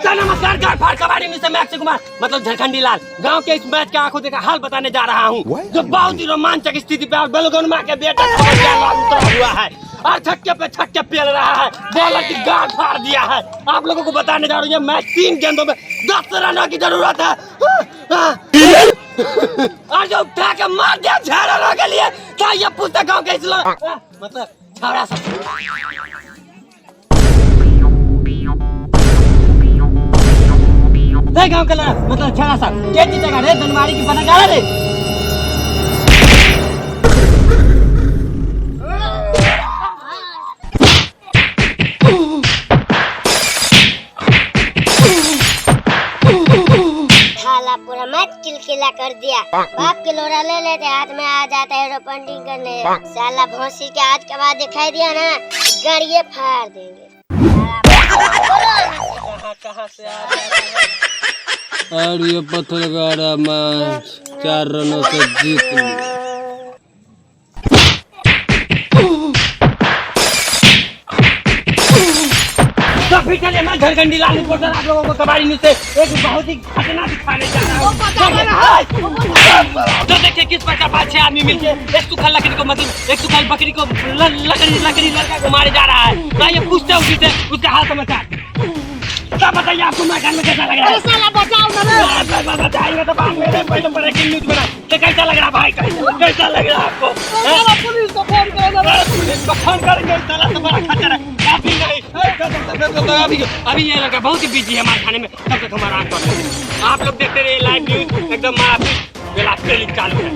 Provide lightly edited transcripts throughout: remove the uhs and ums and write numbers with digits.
नमस्कार गाड़ कबाड़ी में से मैं अक्षय कुमार मतलब झारखंडी लाल गांव के इस मैच का आंखों देखा हाल बताने जा रहा हूं जो बहुत ही रोमांचक स्थिति पे और बेलगोनमा के बेटा उतरा हुआ है और छक्के पे छक्के पेल रहा है बॉलर की गाड़ फाड़ दिया है। आप लोगों को बताने जा रहा हूं मैच 3 गेंदों में 10 रनों की जरूरत है और जो उठा के मार दिया 6 रनों के लिए क्या ये पुस्तक गांव के मतलब छाड़ा सा गांव का मतलब छड़ा सा क्या जीतेगा रे धनवाड़ी की बना गाड़ा रे थाला पूरा मैच किलकिला कर दिया बाप के लोरा ले लेते हाथ में आ जाता है रोपंडिंग करने साला भौंसी के आज के बाद दिखाई दिया ना गाड़िए फाड़ देंगे। कहां से आ और ये पत्थर गाड़ा मैच 4 रनों से जीत लिया। तो फिर चलिए मैं झारखंडी लाल रिपोर्टर आप लोगों को कबाड़ी न्यूज़ से एक बहुत ही घटना दिखाने जा रहा हूँ। तो देखिए किस प्रकार 5-6 आदमी मिलकर एक सूखा लकड़ी को मतलब एक सूखा बकरी को लकड़ी लड़का को मारे जा रहा है। तो ये पूछते हो किसे उसका हाल समाचार सब बताइए आपको मैदान में कैसा लग रहा है? साला बचाओ ना बताइए तो बाद में पहले ब्रेकिंग न्यूज़ बना तो कैसा लग रहा भाई कैसा लग रहा आपको? पुलिस को फोन करो ना पुलिस को फोन करेंगे साला तो बड़ा खतरा है अभी नहीं अभी ये लड़का बहुत ही बिजी है हमारे खाने में तब तक हम आराम कर लेंगे। आप लोग देखते रहिए लाइव न्यूज़ एकदम मारा चालू है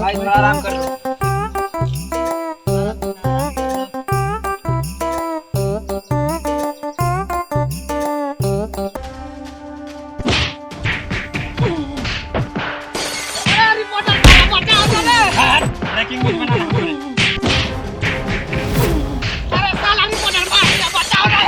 भाई थोड़ा आराम कर लो। ब्रेकिंग न्यूज़ बनाना है अरे साला रिपोर्टर मार बचाओ ना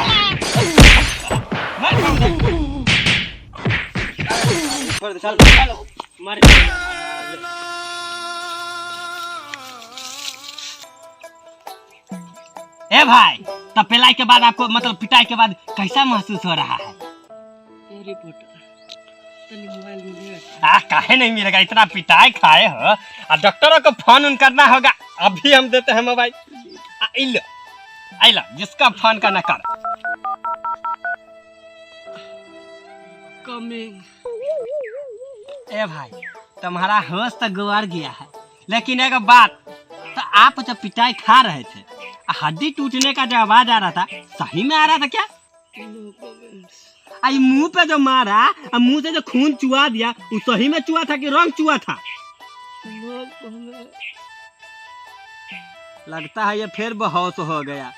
ए भाई तब पिलाई के बाद आपको मतलब पिटाई के बाद कैसा महसूस हो रहा है? काहे नहीं मिलेगा इतना पिटाई खाए हो और डॉक्टरों को फोन उन करना होगा अभी हम देते हैं मोबाइल आइलो जिसका फोन करना कर कमिंग। ए भाई तुम्हारा होश तो गुआर गया है लेकिन एक बात तो आप जब पिटाई खा रहे थे हड्डी टूटने का जो आवाज आ रहा था सही में आ रहा था क्या? आई मुंह पे जो मारा और मुंह से जो खून चुआ दिया वो सही में चुआ था कि रंग चुआ था? लगता है ये फिर बेहोश हो गया।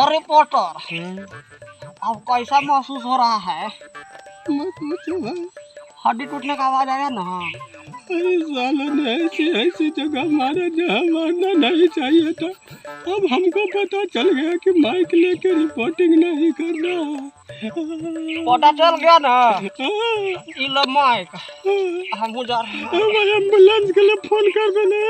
रिपोर्टर अब कैसा महसूस हो रहा है? हड्डी टूटने का आवाज आया ना? साला ने ऐसी जगह मारा जहाँ मारना नहीं चाहिए था। अब हमको पता चल गया कि माइक लेके रिपोर्टिंग नहीं करना। पता चल गया ना? इला माइक हम जा रहे हैं एम्बुलेंस के लिए फोन कर देने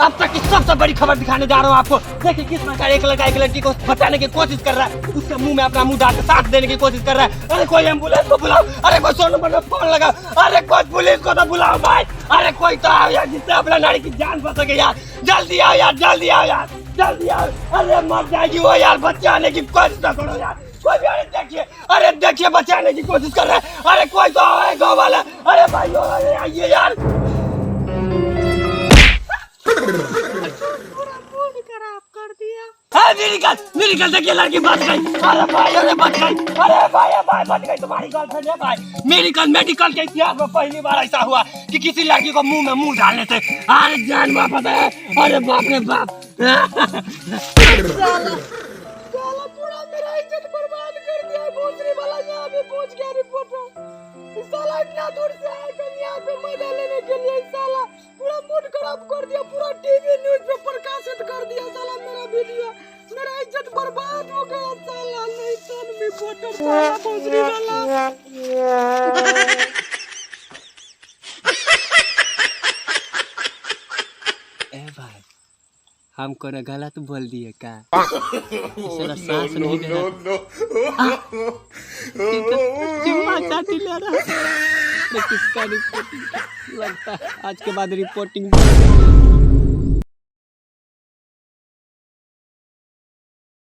अब तक की सबसे बड़ी खबर दिखाने जा रहा हूँ आपको। देखिए किस प्रकार एक लड़का एक लड़की को बचाने की कोशिश कर रहा है, उसके मुंह में अपना मुंह डाल के साथ देने की कोशिश कर रहा है। अरे कोई एम्बुलेंस को बुलाओ, अरे कोई 100 नंबर में फोन लगाओ, अरे कोई पुलिस को तो बुलाओ भाई, अरे कोई तो आओ यार जिससे अपना नारी की जान बच सके यार। जल्दी आओ यार, जल्दी आओ यार, जल्दी आओ। अरे मर जाएगी वो यार, बचाने की कोशिश तो करो यार। कोई भी अरे देखिए बचाने की कोशिश कर रहा है। अरे कोई तो आओ गाँव वाला, अरे भाई अरे आइए यार। निकल देखिए लड़की बच गई। अरे भाई अरे बच गई, अरे भाई बच गई तुम्हारी गर्लफ्रेंड है भाई। मेडिकल के इतिहास में पहली बार ऐसा हुआ कि किसी लड़की को मुंह में मुंह डालने से अरे जान वापस है। अरे बाप रे बाप, साला पूरा मेरा इज्जत बर्बाद कर दिया। भोसरी वाला यहाँ पे पहुंच गया रिपोर्टर। इस साला इतना दूर से आया कन्या पे मजा लेने के लिए, इस साला पूरा मूड खराब कर दिया, पूरा टीवी न्यूज पे प्रकाशित कर दिया। साला मेरा वीडियो, मेरा इज्जत बर्बाद हो गया। साला नहीं तो रिपोर्टर साला भोसरी वाला। ए भाई हमको ना गलत बोल दिए का? इसरा सांस नहीं ले रहा, चुम्मा चाटी ले रहा। किसका रिपोर्टिंग लगता है आज के बाद रिपोर्टिंग